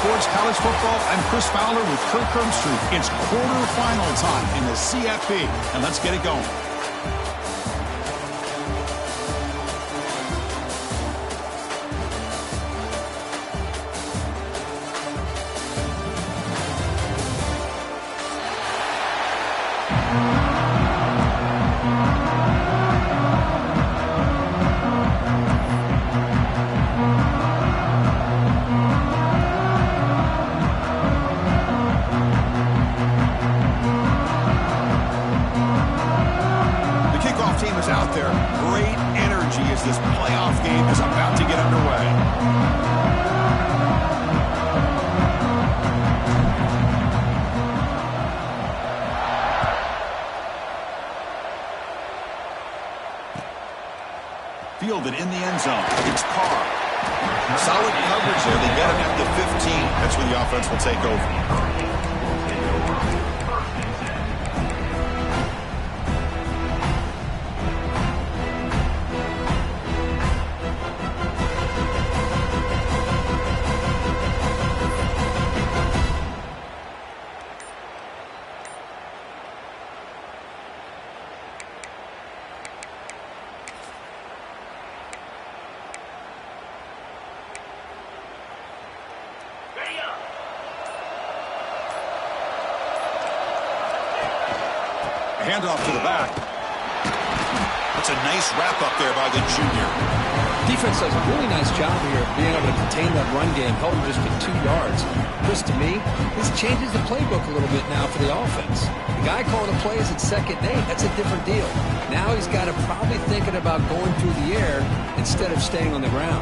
Sports College Football. I'm Chris Fowler with Kirk Herbstreit. It's quarterfinal time in the CFP, and let's get it going. This playoff game is about to get underway. Fielded in the end zone. It's Carr. Solid coverage there. They get him at the 15. That's where the offense will take over. Handoff to the back. That's a nice wrap up there by the junior. Defense does a really nice job here of being able to contain that run game, held him just to 2 yards. Chris, to me, this changes the playbook a little bit now for the offense. The guy calling the plays at 2nd and 8, that's a different deal. Now he's got to probably thinking about going through the air instead of staying on the ground.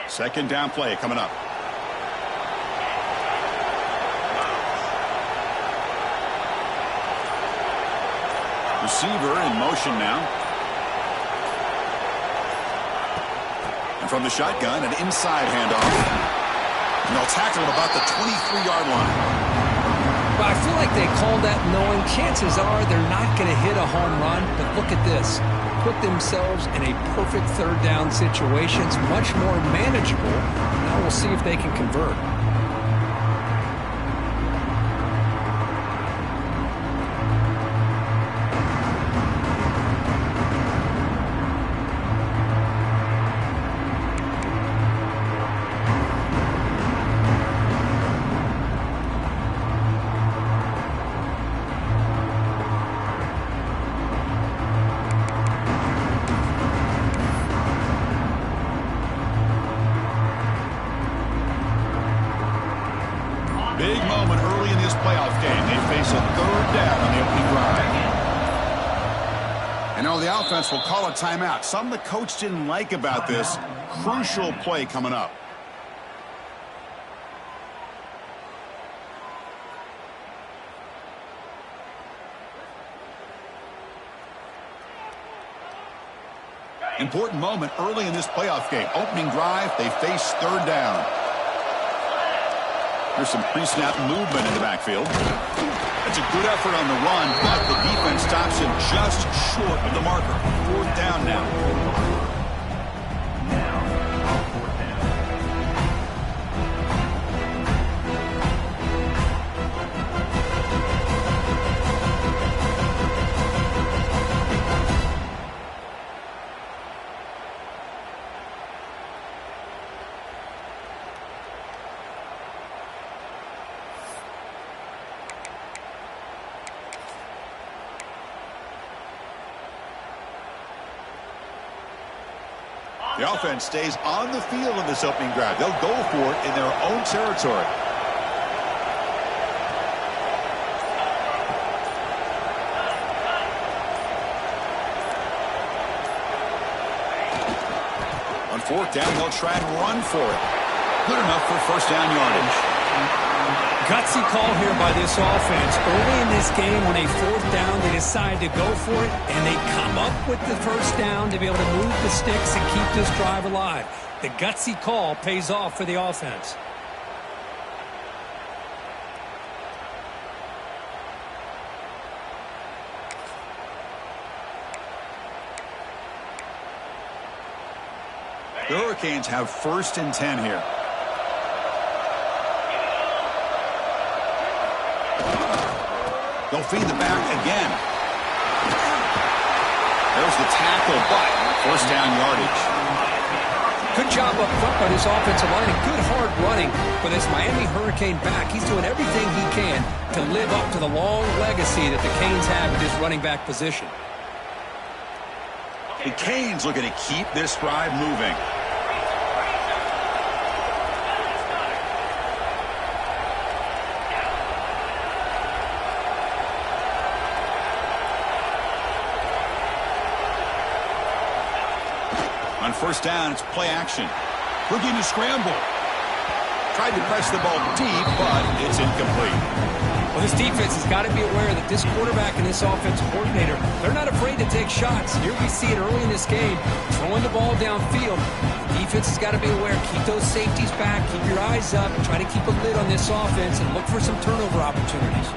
Second down play coming up. Receiver in motion now. And from the shotgun, an inside handoff. And they'll tackle him about the 23-yard line. Well, I feel like they called that knowing chances are they're not going to hit a home run. But look at this. Put themselves in a perfect 3rd down situation. It's much more manageable. Now we'll see if they can convert. Big moment early in this playoff game. They face a 3rd down on the opening drive. And now the offense will call a timeout. Something the coach didn't like about this. Crucial play coming up. Important moment early in this playoff game. Opening drive, they face 3rd down. There's some pre-snap movement in the backfield. That's a good effort on the run, but the defense stops him just short of the marker. 4th down now. The offense stays on the field in this opening drive. They'll go for it in their own territory. On 4th down, they'll try and run for it. Good enough for 1st down yardage. Gutsy call here by this offense. Early in this game, on a fourth down, they decide to go for it, and they come up with the first down to be able to move the sticks and keep this drive alive. The gutsy call pays off for the offense. The Hurricanes have 1st and 10 here. They'll feed the back again. There's the tackle, but 1st down yardage. Good job up front by this offensive line and good hard running for this Miami Hurricane back. He's doing everything he can to live up to the long legacy that the Canes have at this running back position. The Canes looking to keep this drive moving. On 1st down, it's play action. Looking to scramble. Tried to press the ball deep, but it's incomplete. Well, this defense has got to be aware that this quarterback and this offensive coordinator, they're not afraid to take shots. Here we see it early in this game, throwing the ball downfield. The defense has got to be aware. Keep those safeties back. Keep your eyes up. Try to keep a lid on this offense and look for some turnover opportunities.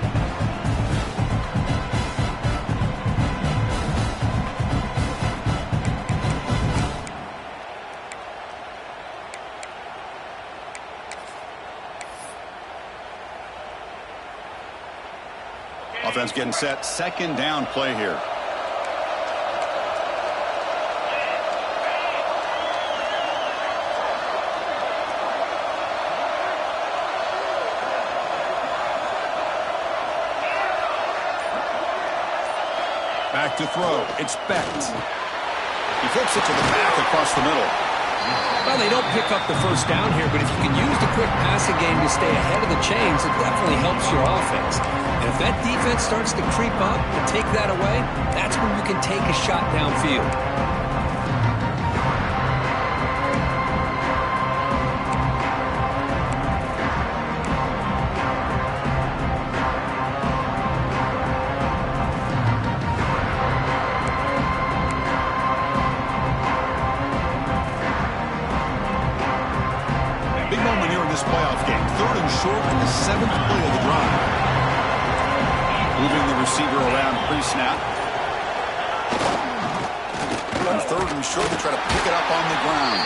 Offense getting set. 2nd down play here. Back to throw. It's Becht. He flips it to the back across the middle. Well, they don't pick up the first down here, but if you can use the quick passing game to stay ahead of the chains, it definitely helps your offense. And if that defense starts to creep up and take that away, that's when you can take a shot downfield. Big moment here in this playoff game. 3rd and short in the 7th play of the drive. Moving the receiver around pre-snap. On 3rd and short, they try to pick it up on the ground.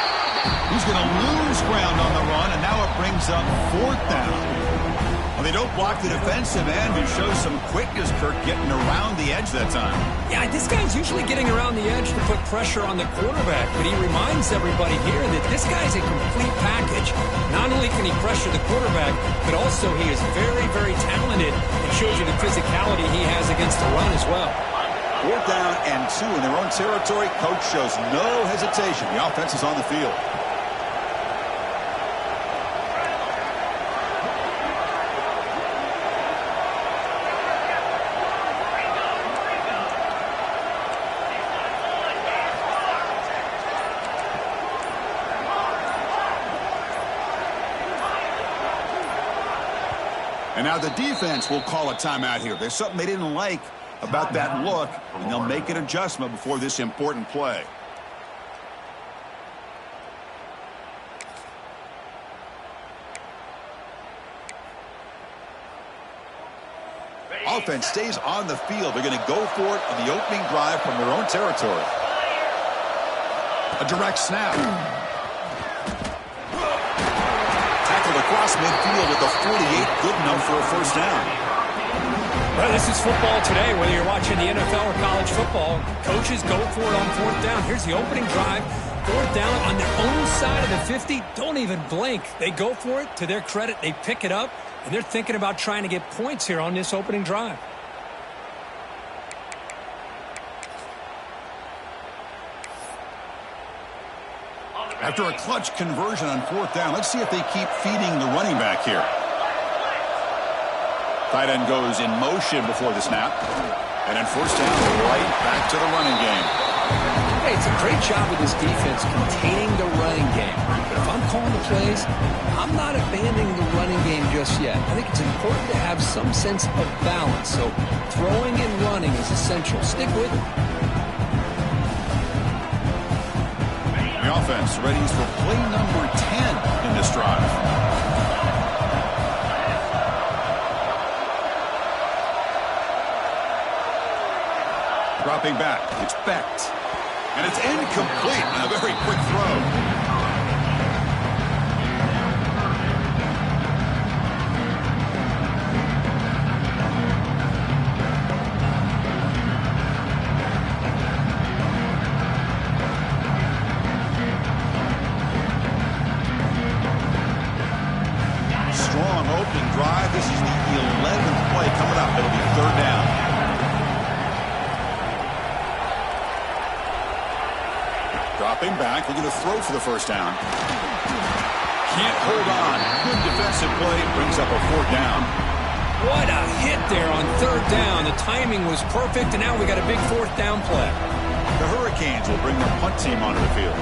He's going to lose ground on the run, and now it brings up 4th down. Well, they don't block the defensive end, who shows some quickness, Kirk, getting around the edge that time. Yeah, this guy's usually getting around the edge to put pressure on the quarterback, but he reminds everybody here that this guy's a complete package. Not only can he pressure the quarterback, but also he is very, very talented. It shows you the physicality he has against the run as well. 4th down and 2 in their own territory. Coach shows no hesitation. The offense is on the field. And now the defense will call a timeout here. There's something they didn't like about that look, and they'll make an adjustment before this important play. Offense stays on the field. They're going to go for it on the opening drive from their own territory. A direct snap. Tackled across midfield at the 48. Good enough for a 1st down. Well, this is football today, whether you're watching the NFL or college football. Coaches go for it on 4th down. Here's the opening drive. 4th down on their own side of the 50. Don't even blink. They go for it. To their credit, they pick it up, and they're thinking about trying to get points here on this opening drive. After a clutch conversion on 4th down, let's see if they keep feeding the running back here. Tight end goes in motion before the snap. And then 1st down, right back to the running game. Hey, it's a great job with this defense containing the running game. But if I'm calling the plays, I'm not abandoning the running game just yet. I think it's important to have some sense of balance. So throwing and running is essential. Stick with it. The offense readies for play number 10 in this drive. Dropping back, it's Becht. And it's incomplete on a very quick throw. Strong opening drive. This is the 11th play coming up. It'll be third down. Dropping back, looking to throw for the first down. Can't hold on. Good defensive play, brings up a fourth down. What a hit there on third down. The timing was perfect, and now we got a big fourth down play. The Hurricanes will bring their punt team onto the field.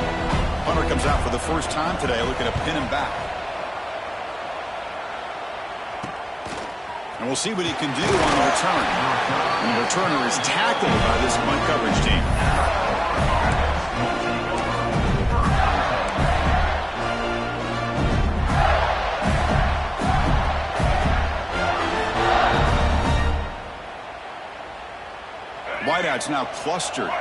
Punter comes out for the first time today, looking to pin him back. And we'll see what he can do on the return. And the returner is tackled by this punt coverage team. Wideouts now clustered.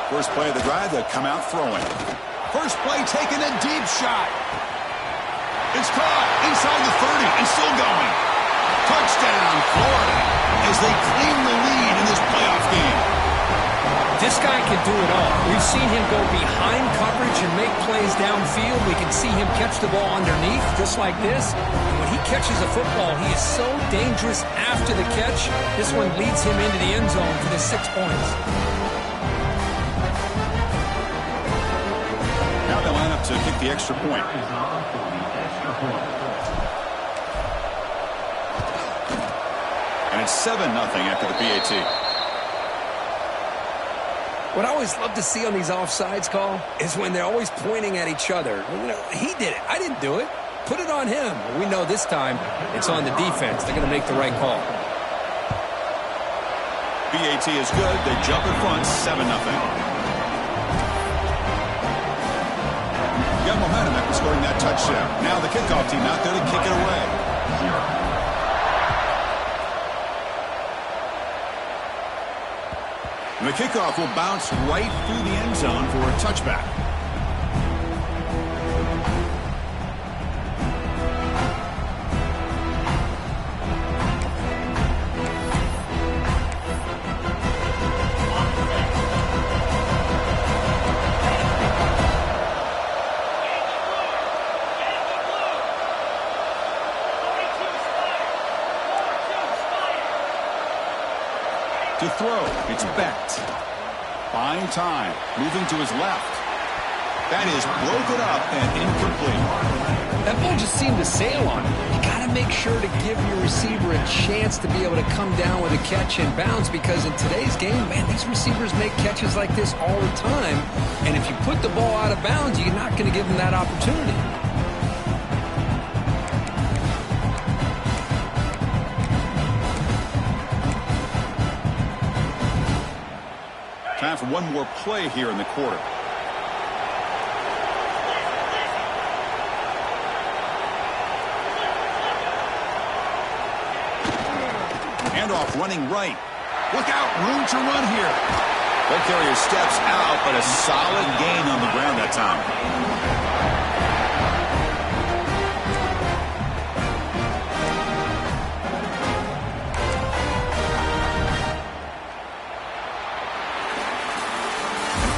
First play of the drive, they'll come out throwing. First play taking a deep shot. It's caught inside the 30 and still going. Touchdown, Florida, as they claim the lead in this playoff game. This guy can do it all. We've seen him go behind coverage and make plays downfield. We can see him catch the ball underneath, just like this. And when he catches a football, he is so dangerous after the catch. This one leads him into the end zone for the 6 points. Now they line up to kick the extra point. And it's 7-0 after the PAT. What I always love to see on these offsides call is when they're always pointing at each other. You know, he did it. I didn't do it. Put it on him. We know this time it's on the defense. They're going to make the right call. PAT is good. They jump in front, 7-0. Got momentum after scoring that touchdown. Now the kickoff team out there to kick it away. And the kickoff will bounce right through the end zone for a touchback. To throw, it's Becht. Buying time, moving to his left. That is broken up and incomplete. That ball just seemed to sail on him. You got to make sure to give your receiver a chance to be able to come down with a catch and bounce, because in today's game, man, these receivers make catches like this all the time. And if you put the ball out of bounds, you're not going to give them that opportunity. Time for one more play here in the quarter. Handoff running right. Look out, room to run here. Ball carrier steps out, but a solid gain on the ground that time.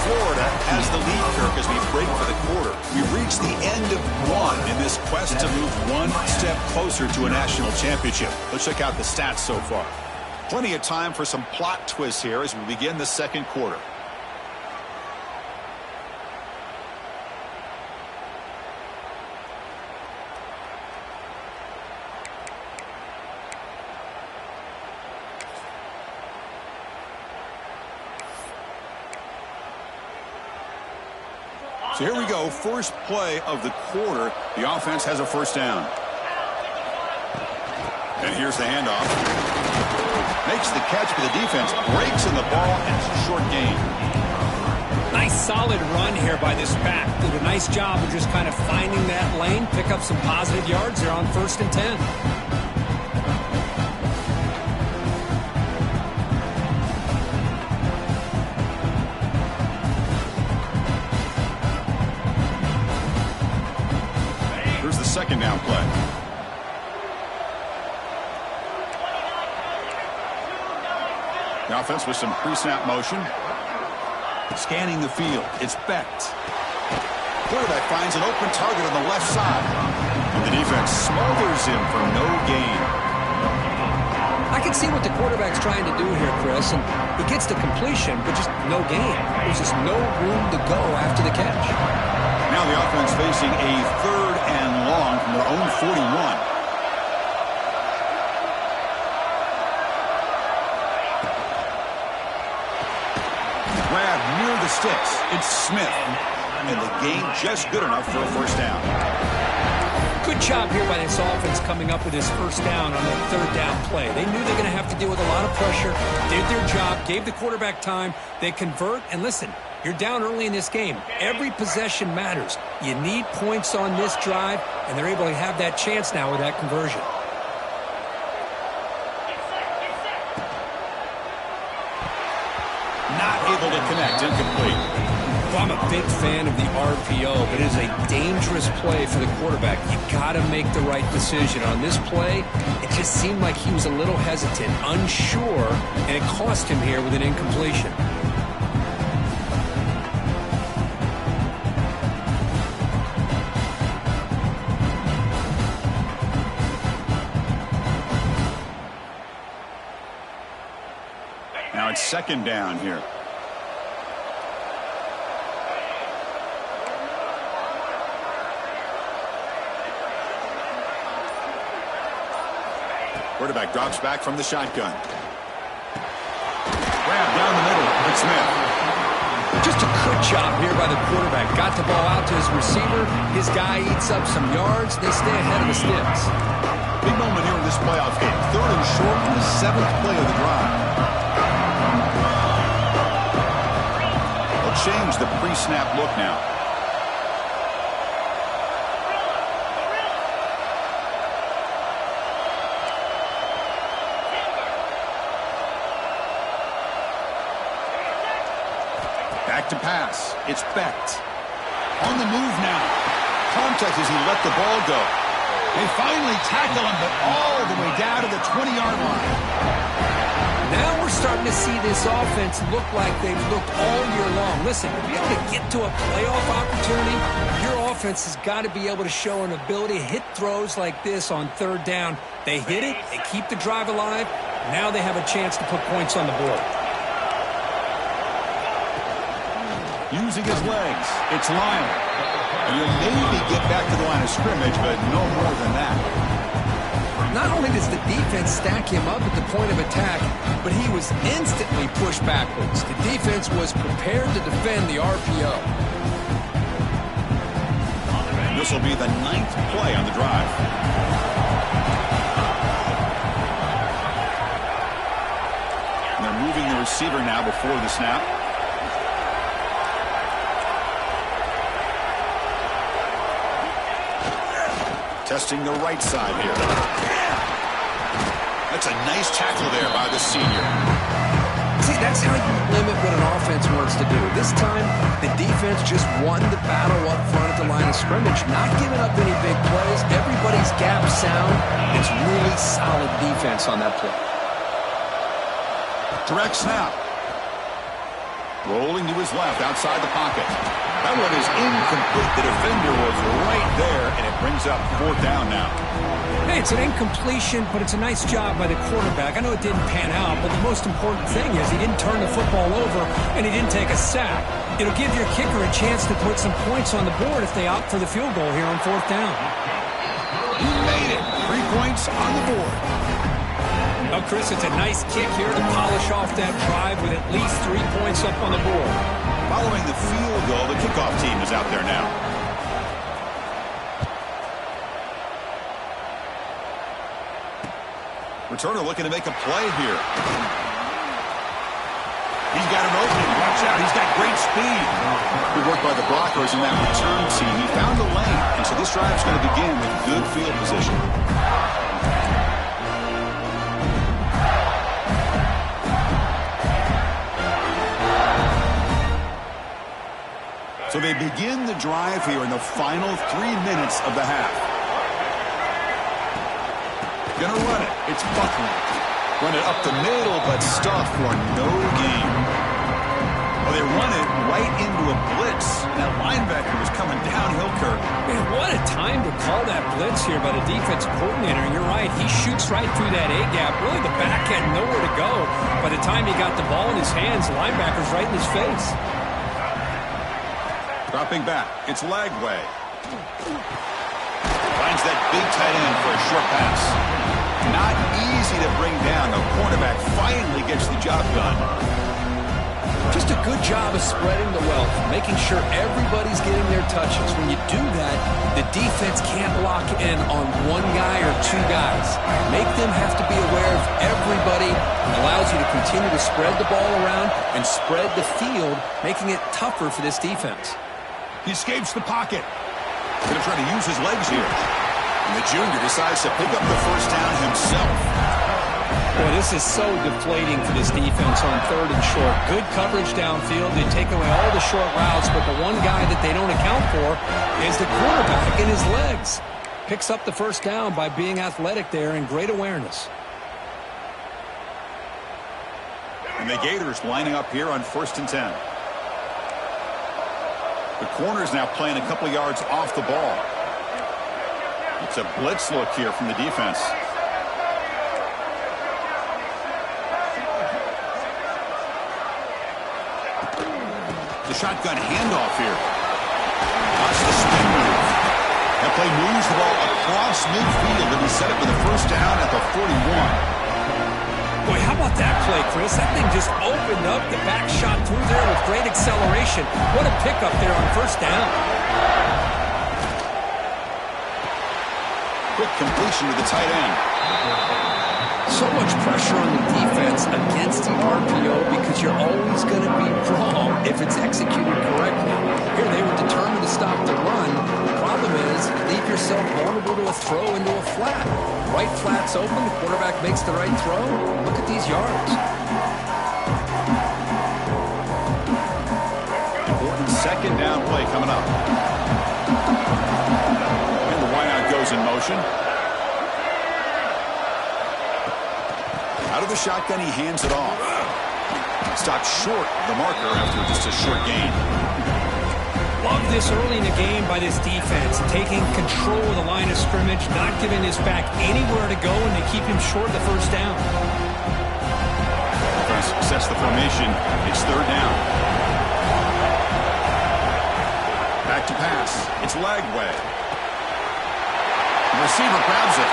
Florida has the lead, Kirk, as we break for the quarter. We've reached the end of one in this quest to move one step closer to a national championship. Let's check out the stats so far. Plenty of time for some plot twists here as we begin the second quarter. So here we go, first play of the quarter. The offense has a first down. And here's the handoff. Makes the catch for the defense, breaks in the ball, and it's a short gain. Nice solid run here by this back. Did a nice job of just kind of finding that lane, pick up some positive yards there on 1st and 10. Here's the second down play. The offense with some pre-snap motion. Scanning the field. It's Becht. Quarterback finds an open target on the left side. And the defense smothers him for no gain. I can see what the quarterback's trying to do here, Chris, and he gets the completion, but just no gain. There's just no room to go after the catch. Now the offense facing a 3rd and long from their own 41. Grab near the sticks. It's Smith. And the gain just good enough for a first down. Good job here by this offense coming up with his first down on that 3rd down play. They knew they're going to have to deal with a lot of pressure, did their job, gave the quarterback time. They convert, and listen, you're down early in this game. Every possession matters. You need points on this drive, and they're able to have that chance now with that conversion. Not able to connect, incomplete. Well, I'm a big fan of the RPO, but it is a dangerous play for the quarterback. You got to make the right decision. On this play, it just seemed like he was a little hesitant, unsure, and it cost him here with an incompletion. Now it's 2nd down here. Quarterback drops back from the shotgun. Grab down the middle. It's Smith. Just a good job here by the quarterback. Got the ball out to his receiver. His guy eats up some yards. They stay ahead of the sticks. Big moment here in this playoff game. 3rd and short on the 7th play of the drive. They'll change the pre-snap look now. Back to pass. It's Becht. On the move now. Contact as he let the ball go. They finally tackle him, but all the way down to the 20-yard line. Now we're starting to see this offense look like they've looked all year long. Listen, to be able to get to a playoff opportunity, your offense has got to be able to show an ability to hit throws like this on 3rd down. They hit it, they keep the drive alive. Now they have a chance to put points on the board. Using his legs, it's Lionel. And you'll maybe get back to the line of scrimmage, but no more than that. Not only does the defense stack him up at the point of attack, but he was instantly pushed backwards. The defense was prepared to defend the RPO. This will be the 9th play on the drive. And they're moving the receiver now before the snap. Testing the right side here. That's a nice tackle there by the senior. See, that's how you limit what an offense wants to do. This time, the defense just won the battle up front at the line of scrimmage, not giving up any big plays. Everybody's gap sound. It's really solid defense on that play. Direct snap. Rolling to his left outside the pocket. That one is incomplete. The defender was right there, and it brings up 4th down now. Hey, it's an incompletion, but it's a nice job by the quarterback. I know it didn't pan out, but the most important thing is he didn't turn the football over, and he didn't take a sack. It'll give your kicker a chance to put some points on the board if they opt for the field goal here on 4th down. He made it. 3 points on the board. Well, Chris, it's a nice kick here to polish off that drive with at least 3 points up on the board. Following the field goal, the kickoff team is out there now. Returner looking to make a play here. He's got an opening. Watch out. He's got great speed. Good work by the blockers in that return team. He found the lane, and so this drive's going to begin with good field position. So they begin the drive here in the final 3 minutes of the half. Gonna run it. It's Buckner. Run it up the middle, but stuffed for no gain. Well, they run it right into a blitz. And that linebacker was coming downhill, Kirk. Man, what a time to call that blitz here by the defensive coordinator. And you're right, he shoots right through that A-gap. Really, the back had nowhere to go. By the time he got the ball in his hands, the linebacker's right in his face. Dropping back. It's Lagway. Finds that big tight end for a short pass. Not easy to bring down. The cornerback finally gets the job done. Just a good job of spreading the wealth, making sure everybody's getting their touches. When you do that, the defense can't lock in on one guy or two guys. Make them have to be aware of everybody. It allows you to continue to spread the ball around and spread the field, making it tougher for this defense. He escapes the pocket. Going to try to use his legs here. And the junior decides to pick up the first down himself. Boy, this is so deflating for this defense on 3rd and short. Good coverage downfield. They take away all the short routes, but the one guy that they don't account for is the quarterback and his legs. Picks up the first down by being athletic there and great awareness. And the Gators lining up here on 1st and 10. The corner's now playing a couple yards off the ball. It's a blitz look here from the defense. The shotgun handoff here. Watch the spin move. That play moves the ball across midfield, and he set it for the first down at the 41. Boy, how about that play, Chris? That thing just opened up. The back shot through there with great acceleration. What a pickup there on first down. Quick completion to the tight end. So much pressure on the defense against the RPO because you're always going to be wrong if it's executed correctly. Here they were determined to stop the run. The problem is leave yourself vulnerable to a throw into a flat. Right flat's open, the quarterback makes the right throw. Look at these yards. Important second down play coming up. And the wideout goes in motion. Out of the shotgun, he hands it off. Stopped short the marker after just a short gain. Love this early in the game by this defense, taking control of the line of scrimmage, not giving this back anywhere to go, and they keep him short of the first down. Trying to assess the formation. It's 3rd down. Back to pass. It's Lagway. The receiver grabs it.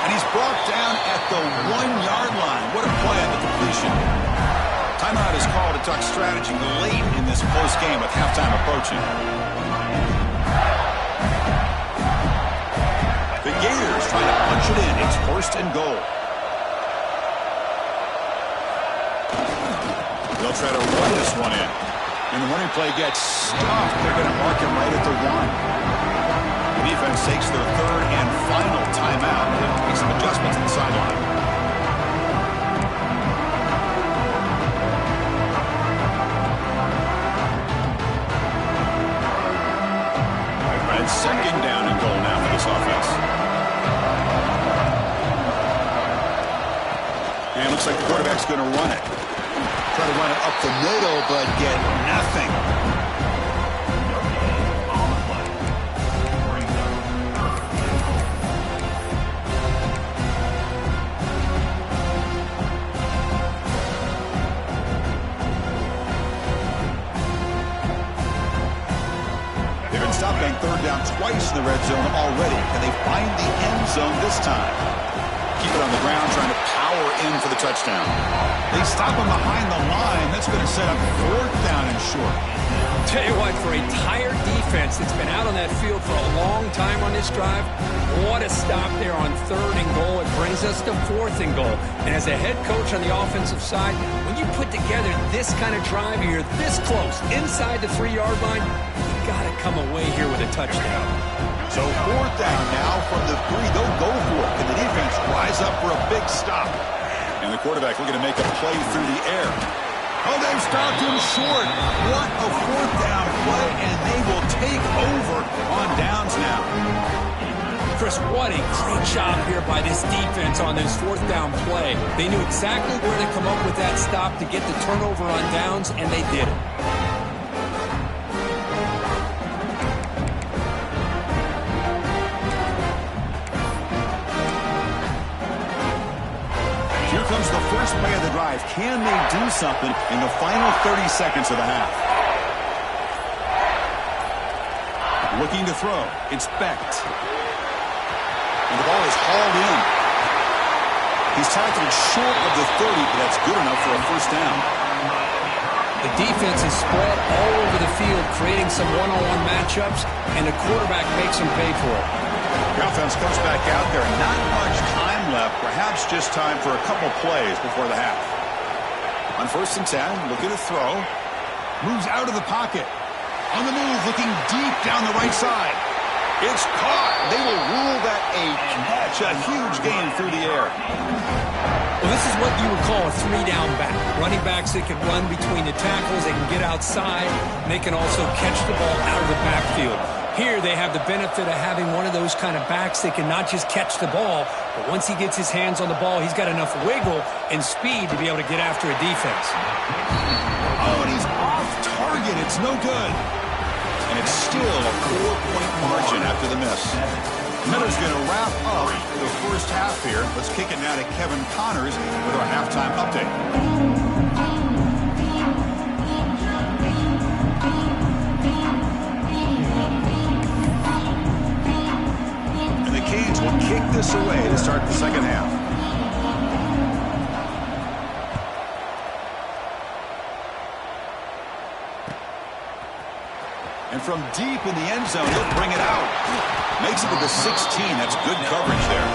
And he's brought down at the 1-yard line. What a play on the completion. Timeout is called to talk strategy late in this close game with halftime approaching. The Gators trying to punch it in. It's 1st and goal. They'll try to run this one in. And the running play gets stopped. They're going to mark him right at the 1. The defense takes their 3rd and final timeout. They'll make some adjustments on the sideline. Second down and goal now for this offense. And it looks like the quarterback's going to run it. Try to run it up the middle, but get nothing. Stopped on 3rd down twice in the red zone already. Can they find the end zone this time? keep it on the ground, trying to power in for the touchdown. They stop him behind the line. That's going to set up 4th down and short. Tell you what, for a tired defense that's been out on that field for a long time on this drive, what a stop there on 3rd and goal. It brings us to 4th and goal. And as a head coach on the offensive side, when you put together this kind of drive, you're this close inside the 3-yard line, you got to come away here with a touchdown. So 4th down now from the 3. They'll go for it. Can the defense rise up for a big stop? And the quarterback looking to make a play through the air. Oh, they've stopped him short. What a 4th down play, and they will take over on downs now. Chris, what a great job here by this defense on this 4th down play. They knew exactly where to come up with that stop to get the turnover on downs, and they did it. Here comes the first play of the drive. Can they do something in the final 30 seconds of the half? Looking to throw. It's Becht. And the ball is hauled in. He's tackled short of the 30, but that's good enough for a 1st down. The defense is spread all over the field, creating some one-on-one matchups, and the quarterback makes them pay for it. The offense comes back out there. Not much time left. Perhaps just time for a couple plays before the half. On 1st and 10, looking to throw. Moves out of the pocket. On the move, looking deep down the right side. It's caught. They will rule that a catch. A huge gain through the air. Well, this is what you would call a 3-down back. Running backs that can run between the tackles. They can get outside. And they can also catch the ball out of the backfield. Here they have the benefit of having one of those kind of backs that can not just catch the ball, but once he gets his hands on the ball, he's got enough wiggle and speed to be able to get after a defense. Oh, and he's off target. It's no good. And it's still a 4-point margin after the miss. Miller's going to wrap up the first half here. Let's kick it now to Kevin Connors with our halftime update. Canes will kick this away to start the second half. And from deep in the end zone, he'll bring it out. Makes it to the 16. That's good coverage there.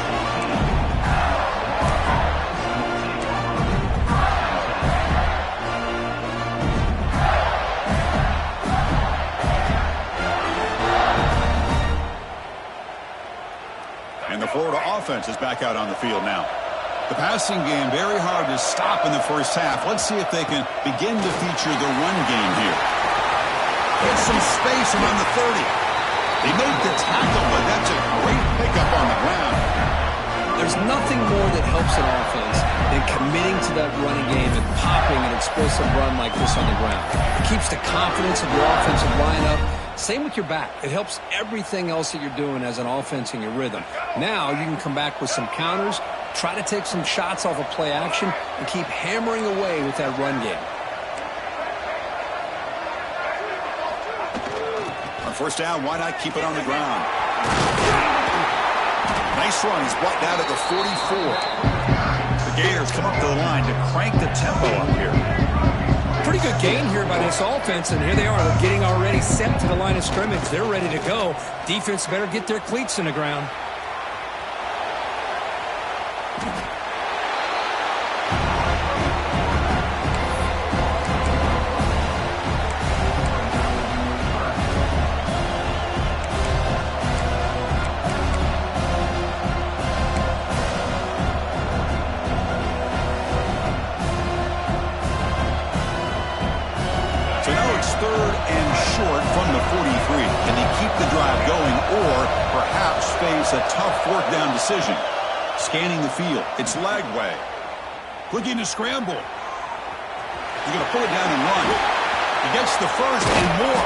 And the Florida offense is back out on the field now. The passing game very hard to stop in the first half. Let's see if they can begin to feature the run game here. Get some space around the 30. They make the tackle, but that's a great pickup on the ground. There's nothing more that helps an offense than committing to that running game and popping an explosive run like this on the ground. It keeps the confidence of your offensive lineup. Same with your back. It helps everything else that you're doing as an offense in your rhythm. Now you can come back with some counters, try to take some shots off of play action, and keep hammering away with that run game. On 1st down, why not keep it on the ground? Nice run. He's brought down to the 44. The Gators come up to the line to crank the tempo up here. Pretty good gain here by this offense, and here they are. They're getting already set to the line of scrimmage. They're ready to go. Defense better get their cleats in the ground. A tough 4th down decision. Scanning the field. It's Lagway. Looking to scramble. He's going to pull it down and run. He gets the first and more.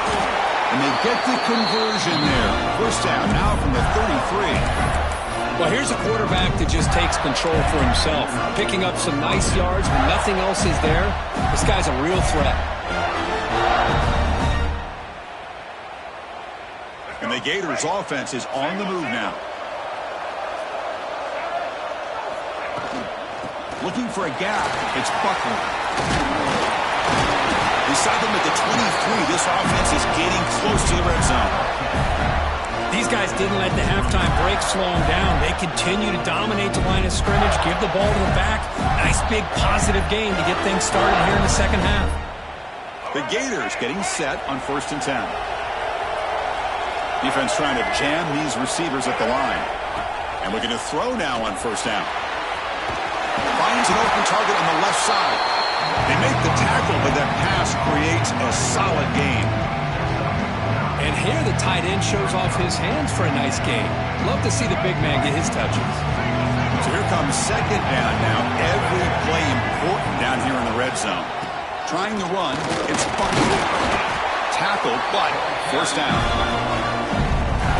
And they get the conversion there. 1st down now from the 33. Well, here's a quarterback that just takes control for himself. Picking up some nice yards when nothing else is there. This guy's a real threat. And the Gators offense is on the move now. Looking for a gap. It's Buckner. Beside them at the 23, this offense is getting close to the red zone. These guys didn't let the halftime break slow them down. They continue to dominate the line of scrimmage, give the ball to the back. Nice big positive gain to get things started here in the second half. The Gators getting set on 1st and 10. Defense trying to jam these receivers at the line. And looking to throw now on 1st down. Finds an open target on the left side. They make the tackle, but that pass creates a solid gain. And here the tight end shows off his hands for a nice gain. Love to see the big man get his touches. So here comes 2nd down now. Every play important down here in the red zone. Trying to run. It's Buckner. Tackled, but 1st down.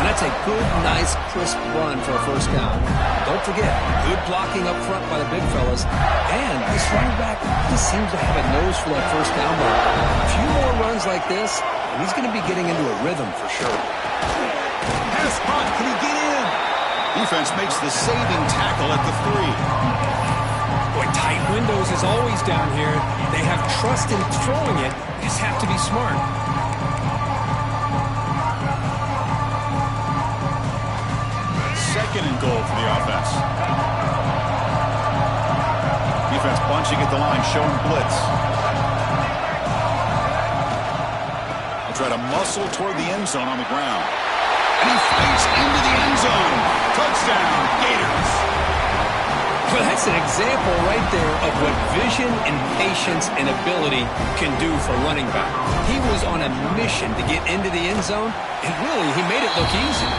And that's a good, nice, crisp run for a 1st down. Don't forget, good blocking up front by the big fellas. And this running back just seems to have a nose for that 1st down mark. A few more runs like this, and he's going to be getting into a rhythm for sure. Pass punt. Can he get in? Defense makes the saving tackle at the 3. Boy, tight windows is always down here. They have trust in throwing it. You just have to be smart. 2nd and goal for the offense. Defense bunching at the line, showing blitz. They'll try to muscle toward the end zone on the ground. And he fights into the end zone. Touchdown, Gators. Well, that's an example right there of what vision and patience and ability can do for running back. He was on a mission to get into the end zone, and really, he made it look easy.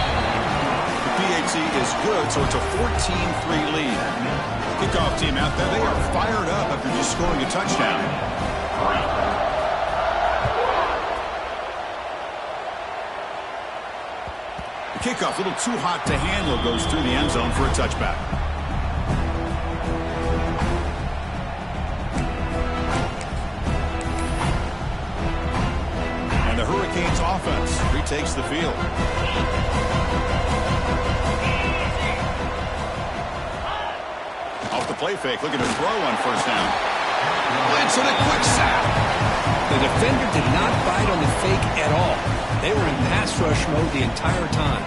PAT is good, so it's a 14-3 lead. Kickoff team out there, they are fired up after just scoring a touchdown. The kickoff, a little too hot to handle, goes through the end zone for a touchback. And the Hurricanes offense retakes the field. Off the play fake, looking to throw on 1st down. Blitz and a quick sack. The defender did not bite on the fake at all. They were in pass rush mode the entire time.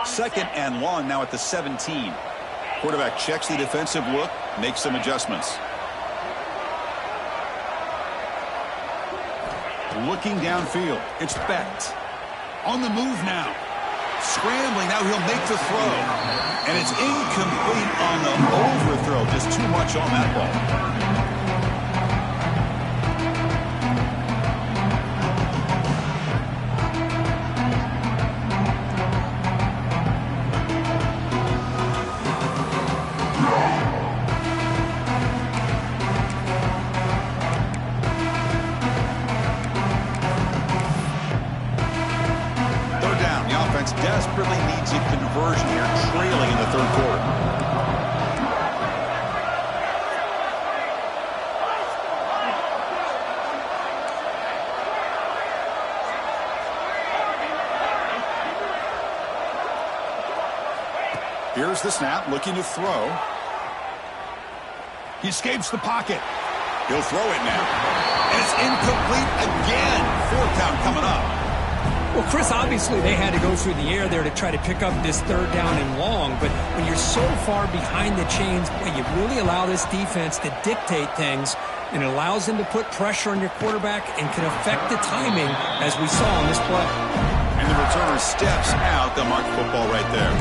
Second and long now at the 17. Quarterback checks the defensive look, makes some adjustments. Looking downfield. It's Becht. On the move now. Scrambling. Now he'll make the throw. And it's incomplete on the overthrow. Just too much on that ball. Desperately needs a conversion here, trailing in the 3rd quarter. Here's the snap, looking to throw. He escapes the pocket. He'll throw it now. And it's incomplete again. 4th down coming up. Well, Chris, obviously they had to go through the air there to try to pick up this 3rd down and long, but when you're so far behind the chains, boy, you really allow this defense to dictate things, and it allows them to put pressure on your quarterback and can affect the timing, as we saw on this play. And the returner steps out. They'll mark football right there.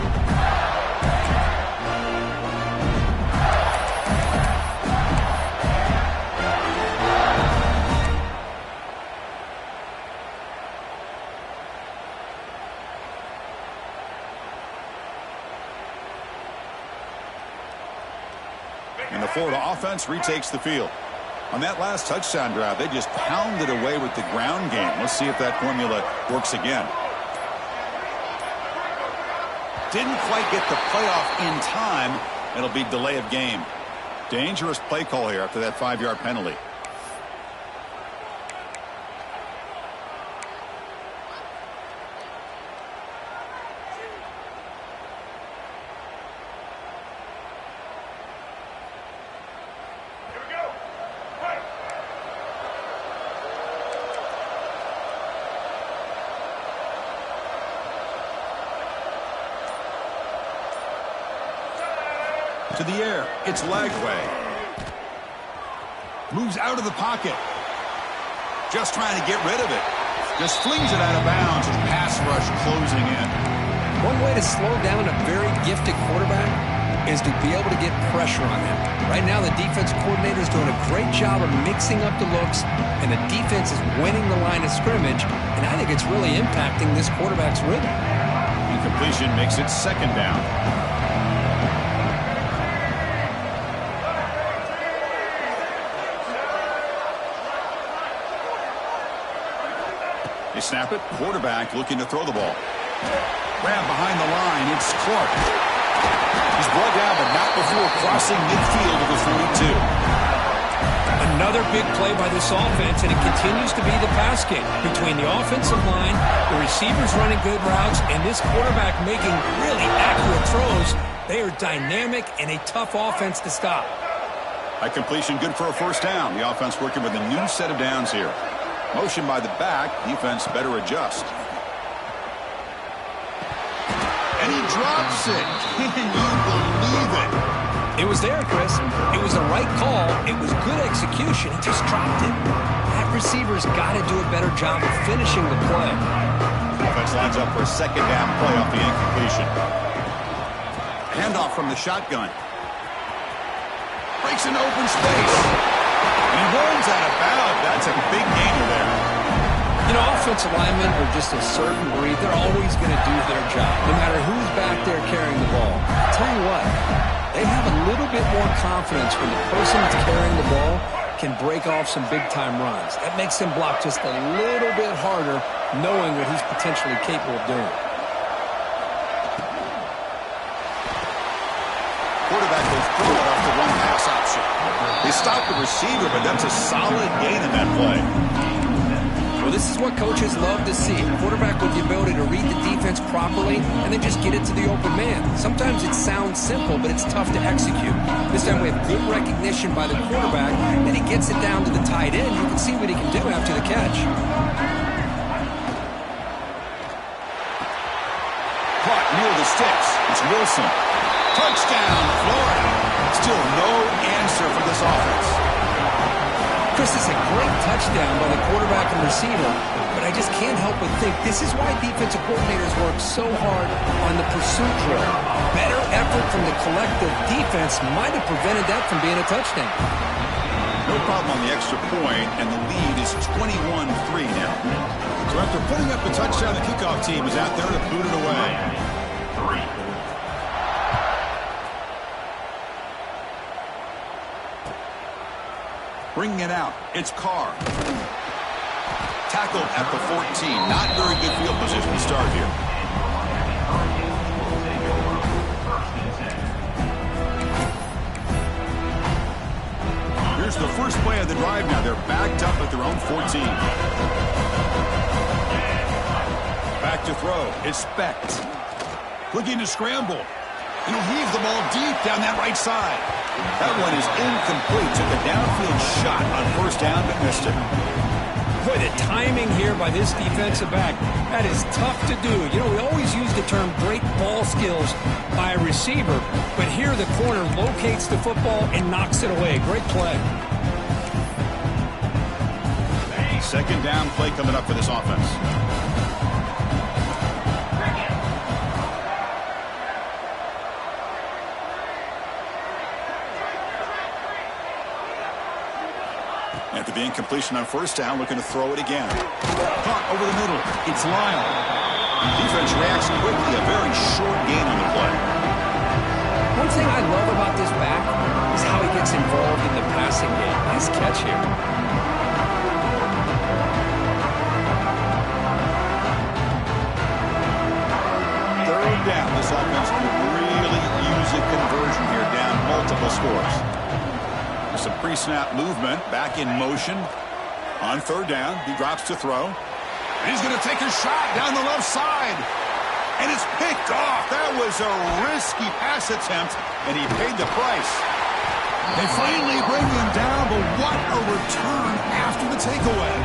And the Florida offense retakes the field. On that last touchdown drive, they just pounded away with the ground game. Let's see if that formula works again. didn't quite get the playoff in time. It'll be delay of game. Dangerous play call here after that 5-yard penalty. To the air, it's Lagway. Moves out of the pocket. Just trying to get rid of it. Just flings it out of bounds with pass rush closing in. One way to slow down a very gifted quarterback is to be able to get pressure on him. Right now, the defense coordinator is doing a great job of mixing up the looks, and the defense is winning the line of scrimmage, and I think it's really impacting this quarterback's rhythm. Incompletion makes it second down. They snap it. Quarterback looking to throw the ball. Grab behind the line. It's Clark. He's brought down, but not before crossing midfield of the 42. Another big play by this offense, and it continues to be the pass game between the offensive line, the receivers running good routes, and this quarterback making really accurate throws. They are dynamic and a tough offense to stop. A completion good for a first down. The offense working with a new set of downs here. Motion by the back. Defense better adjust. And he drops it. Can you believe it? It was there, Chris. It was the right call. It was good execution. He just dropped it. That receiver's got to do a better job of finishing the play. Defense lines up for a second down play off the incompletion. Handoff from the shotgun. Breaks an open space. He runs out of bounds. That's a big gainer there. You know, offensive linemen are just a certain breed. They're always going to do their job, no matter who's back there carrying the ball. I'll tell you what, they have a little bit more confidence when the person that's carrying the ball can break off some big-time runs. That makes them block just a little bit harder, knowing what he's potentially capable of doing. Quarterback goes through it off the one-pass option. They stop the receiver, but that's a solid gain in that play. Well, this is what coaches love to see. A quarterback with the ability to read the defense properly and then just get it to the open man. Sometimes it sounds simple, but it's tough to execute. This time we have good recognition by the quarterback, and he gets it down to the tight end. You can see what he can do after the catch. Caught near the sticks. It's Wilson. Touchdown, Florida. Still no answer for this offense. Chris, is a great touchdown by the quarterback and receiver, but I just can't help but think this is why defensive coordinators work so hard on the pursuit drill. Better effort from the collective defense might have prevented that from being a touchdown. No problem on the extra point, and the lead is 21-3 now. So after putting up the touchdown, the kickoff team is out there to boot it away. Bringing it out, it's Carr. Tackled at the 14. Not very good field position to start here. Here's the first play of the drive now. They're backed up at their own 14. Back to throw. It's Specht. Looking to scramble. He'll heave the ball deep down that right side. That one is incomplete. Took a downfield shot on first down, but missed it. Boy, the timing here by this defensive back, that is tough to do. You know, we always use the term great ball skills by a receiver, but here the corner locates the football and knocks it away. Great play. Second down play coming up for this offense. After the incompletion on first down, looking to throw it again. Caught over the middle. It's Lyle. Defense reacts quickly. A very short gain on the play. One thing I love about this back is how he gets involved in the passing game. Nice catch here. down, this offense could really use a conversion here, down multiple scores. There's some pre-snap movement, back in motion. On third down, he drops to throw. He's going to take a shot down the left side. And it's picked off. That was a risky pass attempt, and he paid the price. They finally bring him down, but what a return after the takeaway.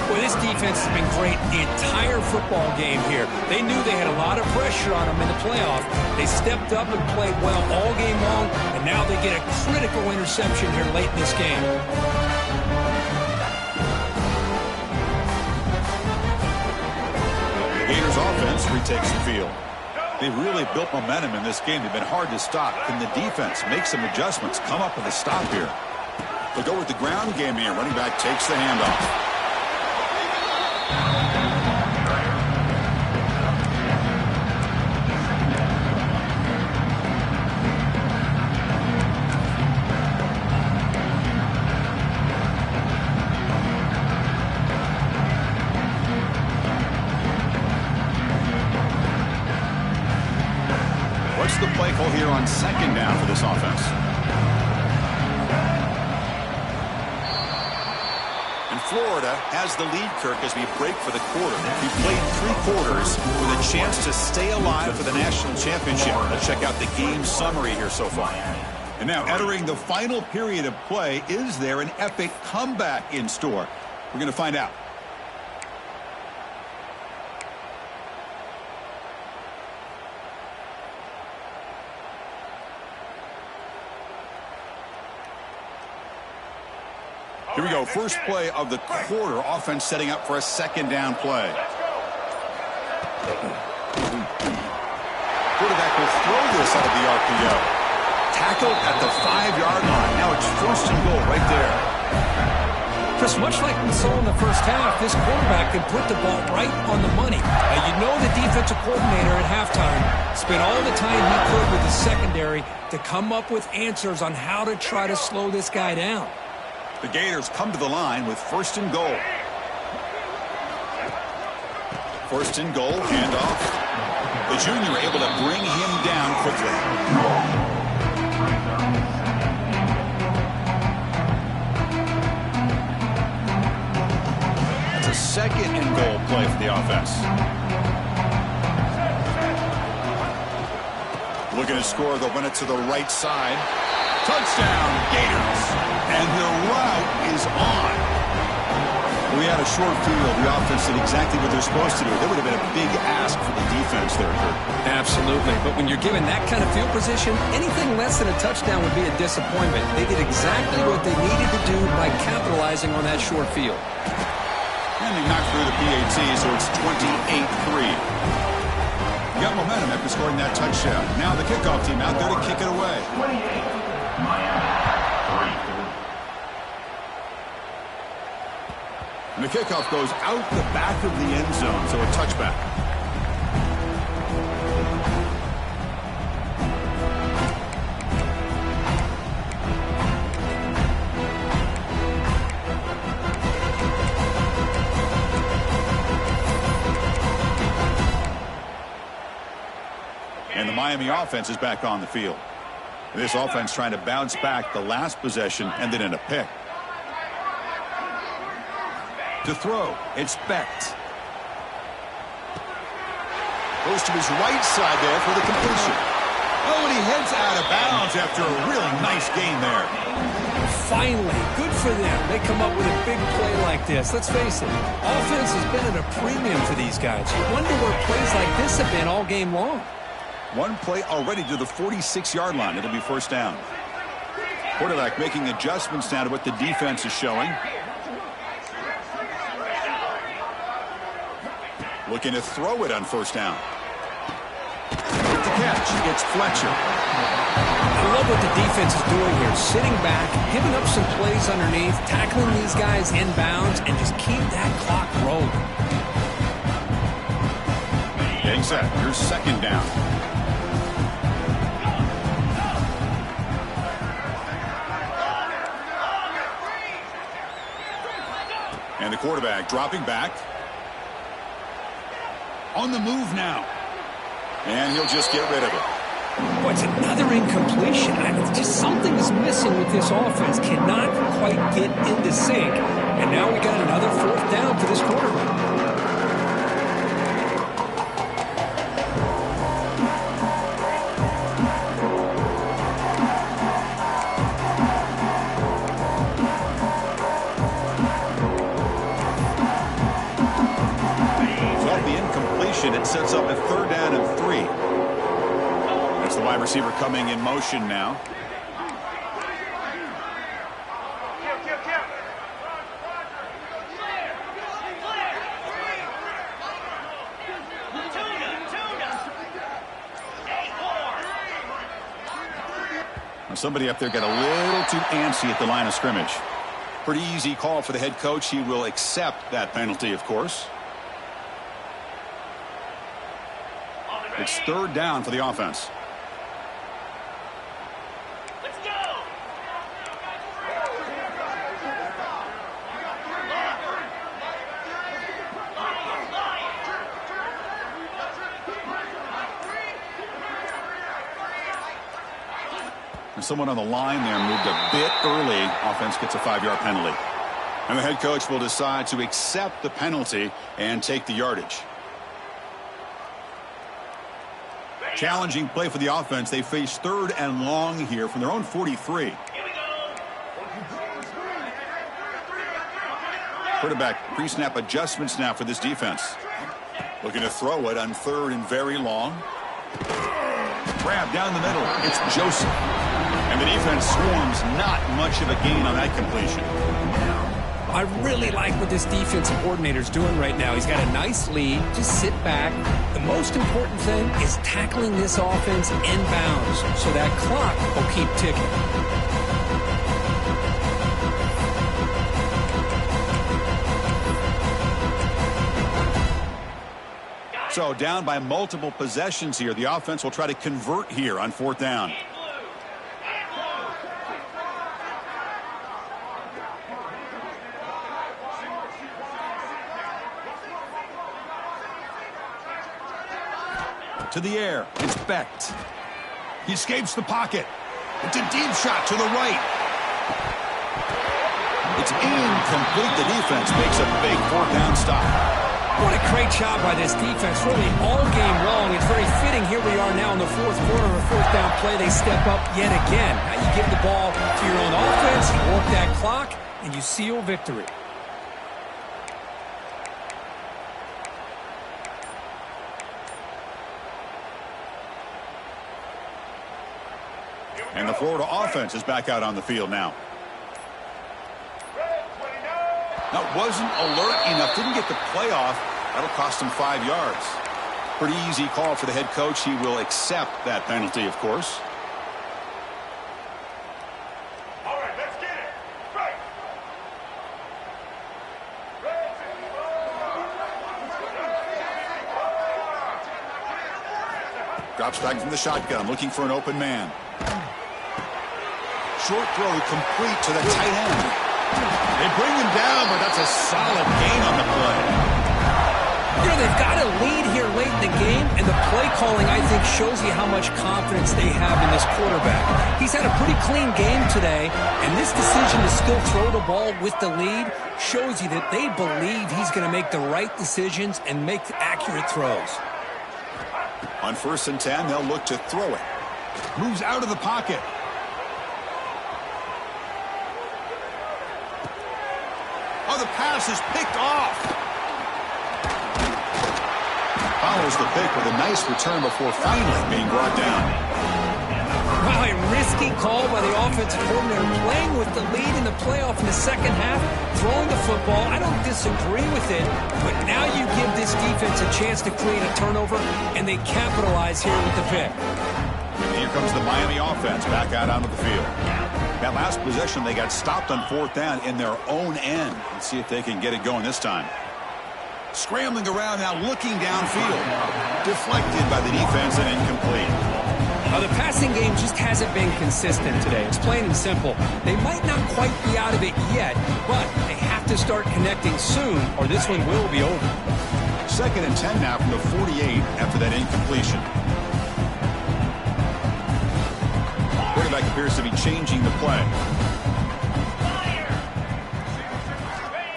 Well, this defense has been great the entire football game here. They knew they had a lot of pressure on them in the playoff. They stepped up and played well all game long, and now they get a critical interception here late in this game. The Gators offense retakes the field. They've really built momentum in this game. They've been hard to stop. Can the defense make some adjustments, come up with a stop here? They'll go with the ground game here. Running back takes the handoff. What's the play call here on second down for this offense? And Florida has the lead, Kirk, as we break for the quarter. We played 3 quarters with a chance to stay alive for the national championship. Let's check out the game summary here so far. And now entering the final period of play, is there an epic comeback in store? We're going to find out. Here we go. First play of the quarter. Offense setting up for a second down play. Quarterback will throw this out of the RPO. Tackled at the 5-yard line. Now it's first and goal right there. Chris, much like we saw in the first half, this quarterback can put the ball right on the money. You know the defensive coordinator at halftime spent all the time he could with the secondary to come up with answers on how to try to slow this guy down. The Gators come to the line with first and goal. First and goal, handoff. The junior able to bring him down quickly. That's a second and goal play for the offense. Looking to score, they'll run it to the right side. Touchdown, Gators. And the route is on. We had a short field. The offense did exactly what they're supposed to do. That would have been a big ask for the defense there, Kurt. Absolutely. But when you're given that kind of field position, anything less than a touchdown would be a disappointment. They did exactly what they needed to do by capitalizing on that short field. And they knocked through the PAT, so it's 28-3. You got momentum after scoring that touchdown. Now the kickoff team out there to kick it away. And the kickoff goes out the back of the end zone, so a touchback. And the Miami offense is back on the field. This offense trying to bounce back. The last possession ended in a pick. To throw, it's Becht. Goes to his right side there for the completion. Oh, and he heads out of bounds after a really nice gain there. Finally, good for them. They come up with a big play like this. Let's face it, offense has been at a premium for these guys. You wonder where plays like this have been all game long. One play already to the 46-yard line. It'll be first down. Quarterback making adjustments now to what the defense is showing. Looking to throw it on first down. With the catch, it's Fletcher. I love what the defense is doing here. Sitting back, giving up some plays underneath, tackling these guys in bounds, and just keep that clock rolling. Getting set. Here's second down. And the quarterback dropping back. On the move now. And he'll just get rid of it. Boy, it's another incompletion. Just something is missing with this offense. Cannot quite get into sync. And now we got another 4th down for this quarterback. It sets up a 3rd down and 3. That's the wide receiver coming in motion now. Now somebody up there got a little too antsy at the line of scrimmage. Pretty easy call for the head coach. He will accept that penalty, of course. It's 3rd down for the offense. Let's go. And someone on the line there moved a bit early. Offense gets a 5-yard penalty. And the head coach will decide to accept the penalty and take the yardage. Challenging play for the offense. They face 3rd and long here from their own 43. Here we go. Quarterback pre-snap adjustments now for this defense. Looking to throw it on 3rd and very long. Grab down the middle. It's Joseph. And the defense swarms. Not much of a gain on that completion. I really like what this defensive coordinator's doing right now. He's got a nice lead. Just sit back. The most important thing is tackling this offense inbounds so that clock will keep ticking. So down by multiple possessions here. The offense will try to convert here on 4th down. To the air. It's Becht. He escapes the pocket. It's a deep shot to the right. It's incomplete. The defense makes a big 4th down stop. What a great job by this defense. Really all game long. It's very fitting. Here we are now in the 4th quarter of a 4th down play. They step up yet again. Now you give the ball to your own offense. You work that clock, and you seal victory. And the Florida offense is back out on the field now. That wasn't alert enough. Didn't get the play off. That'll cost him 5 yards. Pretty easy call for the head coach. He will accept that penalty, of course. All right, let's get it. Right. Drops back from the shotgun, looking for an open man. Short throw complete to the tight end. They bring him down, but that's a solid gain on the play. You know, they've got a lead here late in the game, and the play calling, I think, shows you how much confidence they have in this quarterback. He's had a pretty clean game today, and this decision to still throw the ball with the lead shows you that they believe he's going to make the right decisions and make accurate throws. On 1st and 10, they'll look to throw it. Moves out of the pocket. Oh, the pass is picked off. Follows the pick with a nice return before finally being brought down. Wow, a risky call by the offensive coordinator, playing with the lead in the playoff in the second half, throwing the football. I don't disagree with it, but now you give this defense a chance to create a turnover, and they capitalize here with the pick. And here comes the Miami offense back out onto the field. That last possession, they got stopped on 4th down in their own end. Let's see if they can get it going this time. Scrambling around now, looking downfield. Deflected by the defense and incomplete. The passing game just hasn't been consistent today. It's plain and simple. They might not quite be out of it yet, but they have to start connecting soon, or this one will be over. 2nd and 10 now from the 48 after that incomplete. incompletion. Quarterback appears to be changing the play.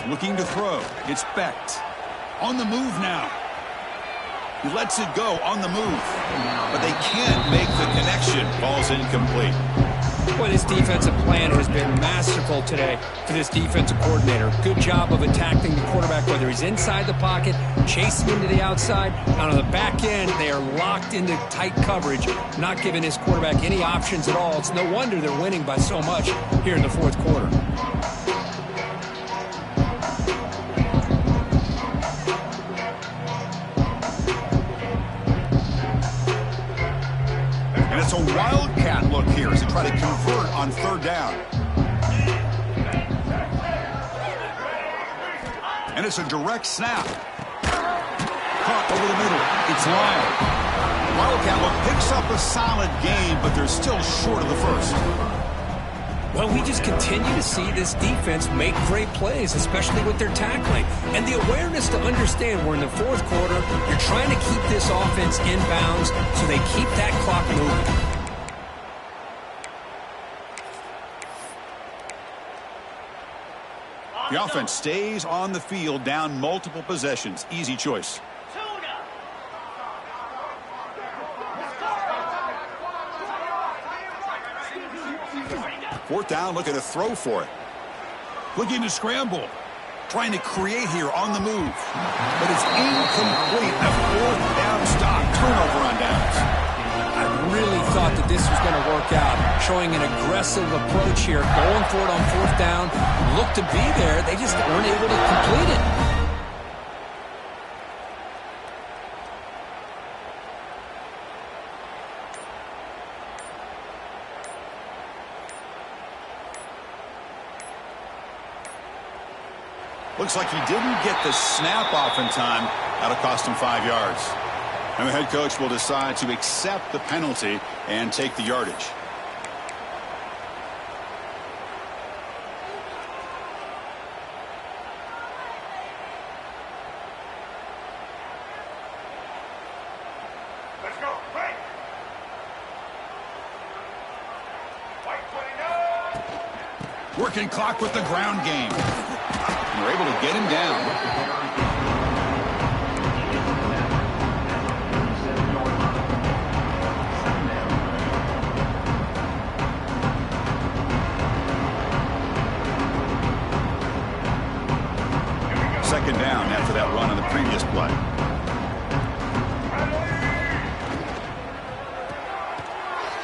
Looking to throw. It's Becht. On the move now. He lets it go on the move. But they can't make the connection. Ball's incomplete. Boy, this defensive plan has been masterful today for this defensive coordinator. Good job of attacking the quarterback, whether he's inside the pocket, chasing him to the outside. And on the back end, they are locked into tight coverage, not giving his quarterback any options at all. It's no wonder they're winning by so much here in the fourth quarter. It's a wildcat look here as they try to convert on third down. And it's a direct snap. Caught over the middle. It's Lyle. Wildcat look picks up a solid game, but they're still short of the first. Well, we just continue to see this defense make great plays, especially with their tackling. And the awareness to understand we're in the fourth quarter, you're trying to keep this offense in bounds so they keep that clock moving. The offense stays on the field, down multiple possessions. Easy choice. Fourth down, looking to throw for it. Looking to scramble. Trying to create here on the move. But it's incomplete. A fourth down stop. Turnover on downs. I really thought that this was going to work out. Showing an aggressive approach here. Going for it on fourth down. Looked to be there. They just weren't able to complete it. Looks like he didn't get the snap off in time. That'll cost him 5 yards. And the head coach will decide to accept the penalty and take the yardage. Let's go. Right. White 29. Working clock with the ground game. And we're able to get him down. Second down after that run on the previous play.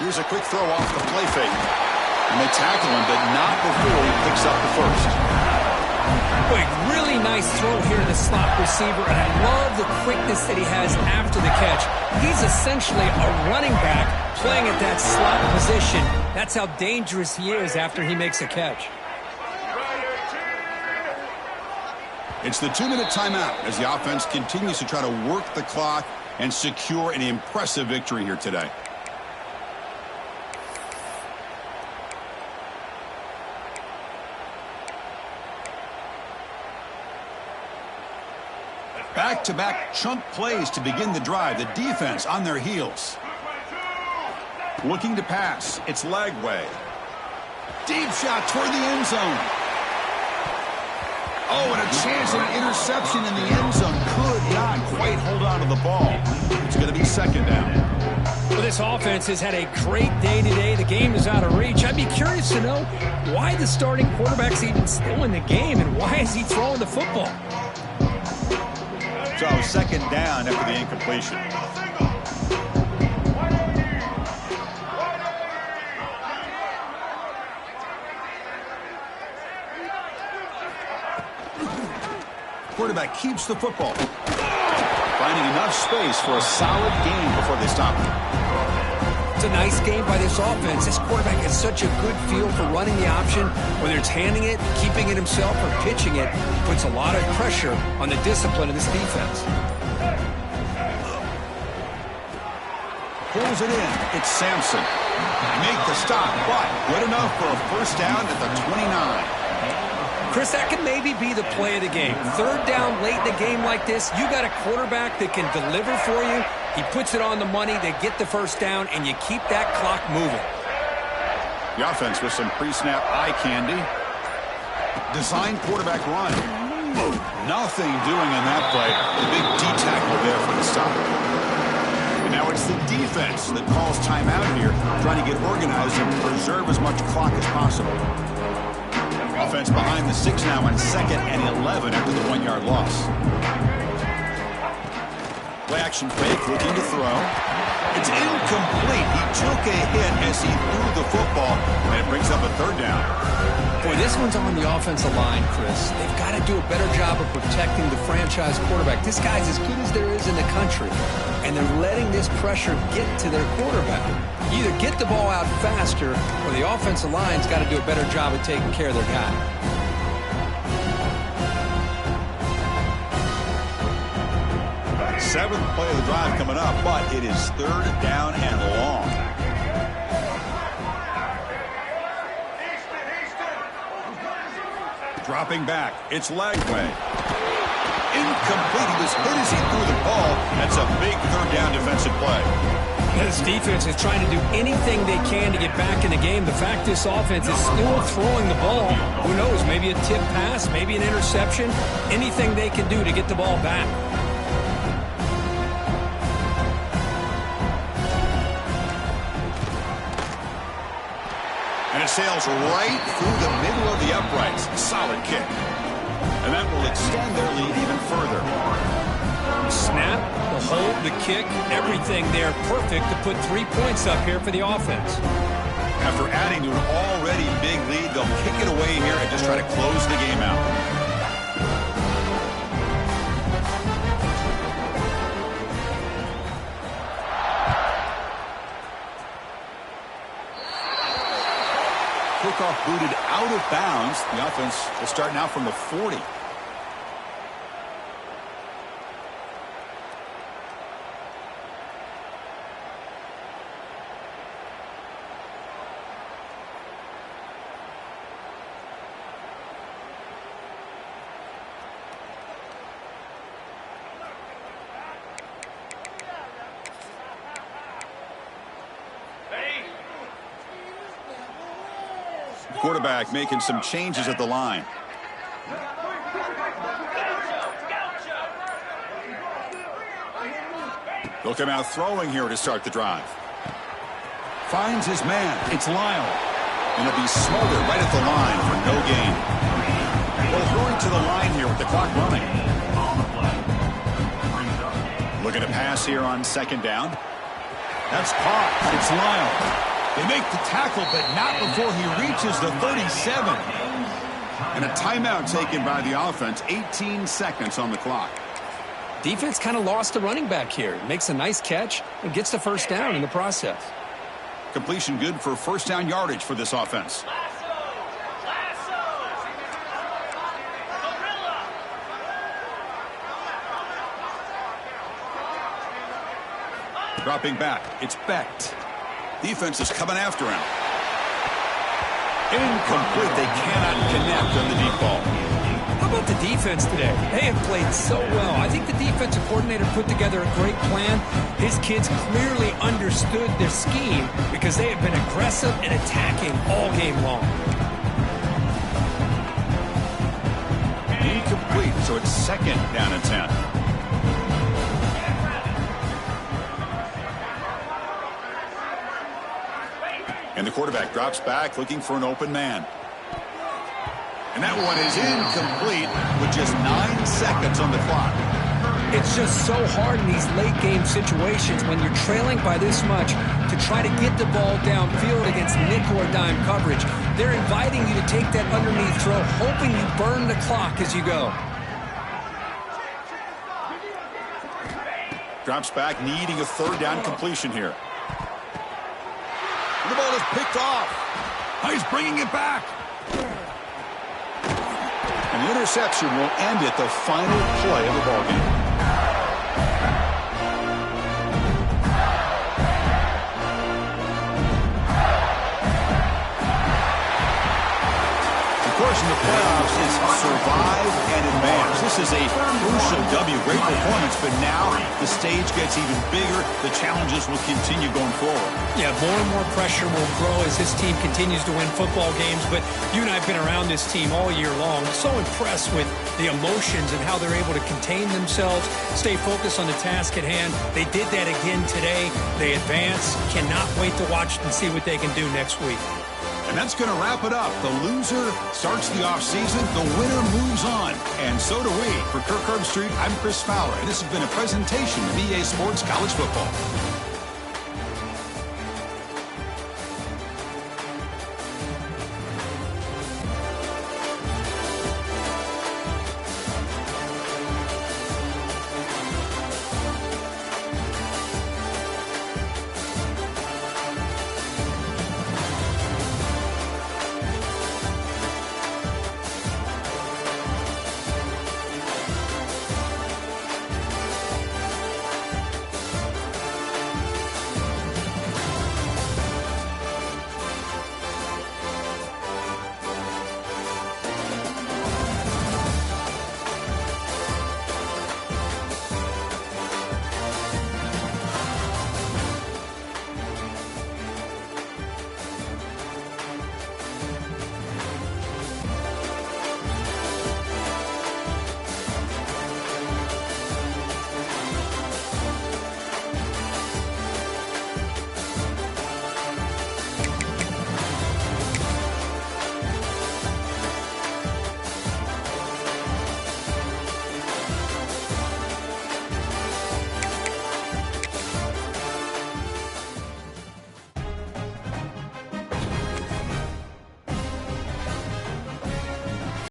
Here's a quick throw off the play fake. And they tackle him, but not before he picks up the first. Boy, really nice throw here to the slot receiver, and I love the quickness that he has after the catch. He's essentially a running back playing at that slot position. That's how dangerous he is after he makes a catch. It's the 2-minute timeout as the offense continues to try to work the clock and secure an impressive victory here today. Back-to-back chunk plays to begin the drive. The defense on their heels. Looking to pass. It's Lagway. Deep shot toward the end zone. Oh, and a chance at an interception in the end zone. Could not quite hold on to the ball. It's going to be second down. Well, this offense has had a great day today. The game is out of reach. I'd be curious to know why the starting quarterback's even still in the game and why is he throwing the football? So second down after the incompletion. Quarterback keeps the football. Finding enough space for a solid game before they stop him. It's a nice game by this offense. This quarterback has such a good feel for running the option. Whether it's handing it, keeping it himself, or pitching it, puts a lot of pressure on the discipline of this defense. Pulls it in. It's Sampson. Make the stop, but good enough for a first down at the 29. Chris, that could maybe be the play of the game. Third down late in the game like this, you got a quarterback that can deliver for you. He puts it on the money, they get the first down, and you keep that clock moving. The offense with some pre-snap eye candy. Design quarterback run. Nothing doing on that play. The big D-tackle there for the stop. And now it's the defense that calls timeout here, trying to get organized and preserve as much clock as possible. Offense behind the 6 now on 2nd and 11 after the 1-yard loss. Play action fake, looking to throw. It's incomplete. He took a hit as he threw the football, and it brings up a 3rd down. Boy, this one's on the offensive line, Chris. They've got to do a better job of protecting the franchise quarterback. This guy's as good as there is in the country, and they're letting this pressure get to their quarterback. You either get the ball out faster, or the offensive line's got to do a better job of taking care of their guy. Seventh play of the drive coming up, but it is 3rd down and long. Dropping back, it's Lagway. Incomplete. He was hit as he threw the ball. That's a big 3rd down defensive play. This defense is trying to do anything they can to get back in the game. The fact this offense is still throwing the ball, who knows, maybe a tip pass, maybe an interception, anything they can do to get the ball back. And it sails right through the middle of the uprights. Solid kick. And that will extend their lead even further. Snap, the hold, the kick, everything there perfect to put 3 points up here for the offense. After adding to an already big lead, they'll kick it away here and just try to close the game out. Kickoff booted out of bounds. The offense will start now from the 40. Quarterback making some changes at the line. They'll come out throwing here to start the drive. Finds his man. It's Lyle. And he'll be smothered right at the line for no gain. They'll hurry to the line here with the clock running. Looking to pass here on 2nd down. That's caught. It's Lyle. They make the tackle, but not before he reaches the 37. And a timeout taken by the offense. 18 seconds on the clock. Defense kind of lost the running back here. Makes a nice catch and gets the first down in the process. Completion good for 1st down yardage for this offense. Dropping back, it's Becht. Defense is coming after him. Incomplete. They cannot connect on the deep ball. How about the defense today? They have played so well. I think the defensive coordinator put together a great plan. His kids clearly understood their scheme because they have been aggressive and attacking all game long. Incomplete, so it's 2nd down and 10. And the quarterback drops back, looking for an open man. And that one is incomplete with just 9 seconds on the clock. It's just so hard in these late game situations when you're trailing by this much to try to get the ball downfield against nickel or dime coverage. They're inviting you to take that underneath throw, hoping you burn the clock as you go. Drops back, needing a 3rd down completion here. The ball is picked off. He's bringing it back. And the interception will end it, the final play of the ballgame. course, in the playoffs is survive and advance. This is a crucial W. Great performance, but now the stage gets even bigger. The challenges will continue going forward. Yeah, more and more pressure will grow as this team continues to win football games. But you and I have been around this team all year long. So impressed with the emotions and how they're able to contain themselves, stay focused on the task at hand. They did that again today. They advance. Cannot wait to watch and see what they can do next week. And that's going to wrap it up. The loser starts the offseason. The winner moves on. And so do we. For Kirk Herbstreit, I'm Chris Fowler. And this has been a presentation of EA Sports College Football.